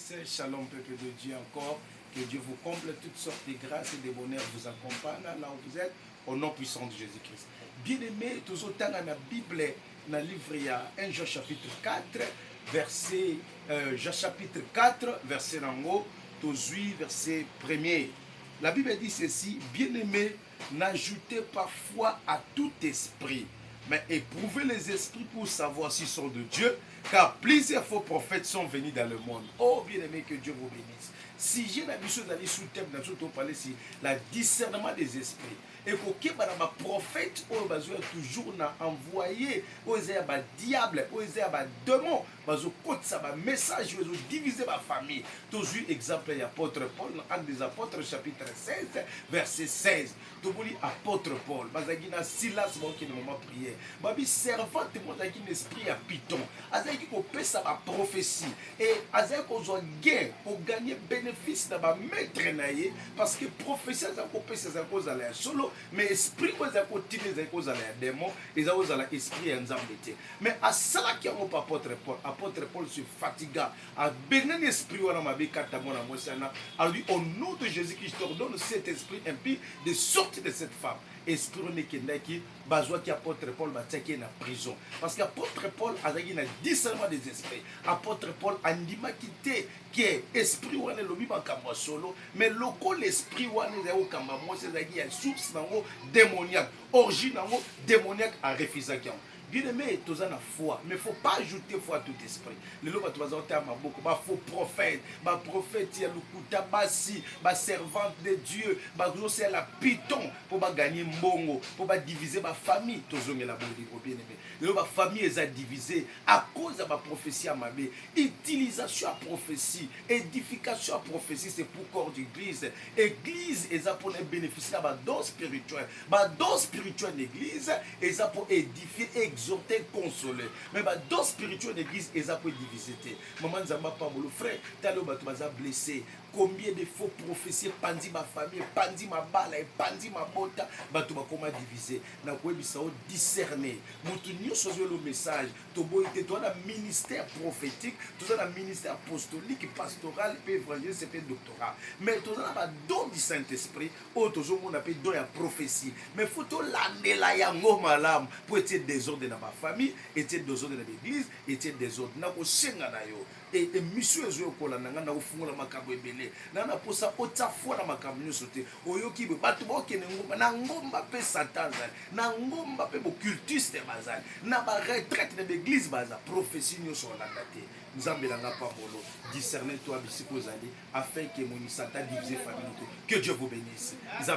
bénisse. Shalom, peuple de Dieu encore. Que Dieu vous comble toutes sortes de grâces et de bonheur vous accompagne là où vous êtes, au nom puissant de Jésus-Christ. Bien-aimés, toujours dans la Bible, dans le livre, il y a 1 Jean chapitre 4, verset, Jean chapitre 4, verset en haut, verset 1er. La Bible dit ceci: bien-aimés, n'ajoutez pas foi à tout esprit, mais éprouvez les esprits pour savoir s'ils sont de Dieu, car plusieurs faux prophètes sont venus dans le monde. Oh bien-aimé, que Dieu vous bénisse. Si j'ai l'habitude d'aller sous thème, nous parler ici, le discernement des esprits. Et que les prophètes toujours envoyé aux diables, aux démons, aux message, aux diviser ma famille. Toujours exemple, l'apôtre Paul, dans Actes des Apôtres, chapitre 16, verset 16. Toujours apôtre Paul, Bazagina Silas, qui ne m'a prié. Babi servante, moi, qui un esprit à Python. Azaki ko pesa ma prophétie. Et azaki ko zo gain, pour gagner bénéfice dans ma maître naïe, parce que prophétie, azaki ko pesa za ko zala solo. Mais esprit ko za ko tine za ko zala démon, et za ko zala esprit en zambete. Mais à cela qui a mon apôtre Paul se fatiga, à bénin esprit wana mabika ta mona mosana, a lui au nom de Jésus-Christ je t'ordonne cet esprit impie de sortir de cette femme. Esprit nekendaki bazwa ki apôtre Paul bataki na prison parce qu'apôtre Paul a eu un discernement des esprits. Apôtre Paul andima quitté qui est esprit wana lobi makambo solo, mais loko l'esprit wana za okamba mo c'est zaki ya source nango démoniaque, origine nango démoniaque a refusé qui. Bien-aimé, tu as la foi, mais il ne faut pas ajouter foi à tout esprit. Le lot tu vas entendre beaucoup, faux prophète, prophète, il y a le koutabasi, servante de Dieu, c'est la python pour gagner mbongo, pour diviser ma famille. Tu as la bien-aimé. Le lot famille est divisée à cause de ma prophétie à ma vie. Utilisation à prophétie, édification à prophétie, c'est pour corps d'église. Église est pour bénéficier de la don spirituel. La don spirituelle d'église est pour édifier, exhorter, consoler. Mais la don spirituelle d'église est pour diviser. Maman Zamba Pablo, frère, tu as blessé. Combien de faux prophéties pandi ma famille, pandi ma balle, pandi ma bota, tu vas comment diviser. Na quoi bisa discerner. Moutounio sur le message. Tu as un ministère prophétique, tu as un ministère apostolique, pastoral, évangéliste, c'est doctorat. Mais tu as un don du Saint-Esprit, tu as un don de prophétie. Mais il faut que tu malam pour être désordre dans ma famille, être désordre dans l'église, être désordre dans le et monsieur ezo kola nanga na ufungola makambo ebele na na posa otafua na makambo nyonso te oyoki bato bokene ngomba na ngomba pe satan na ngomba pe occultiste bazali na ba retraite de l'église baza prophétie nyonso olanda te nzambe nanga pambolo discerner toi bisiko zali afin que mon satan divise famille. Que Dieu vous bénisse.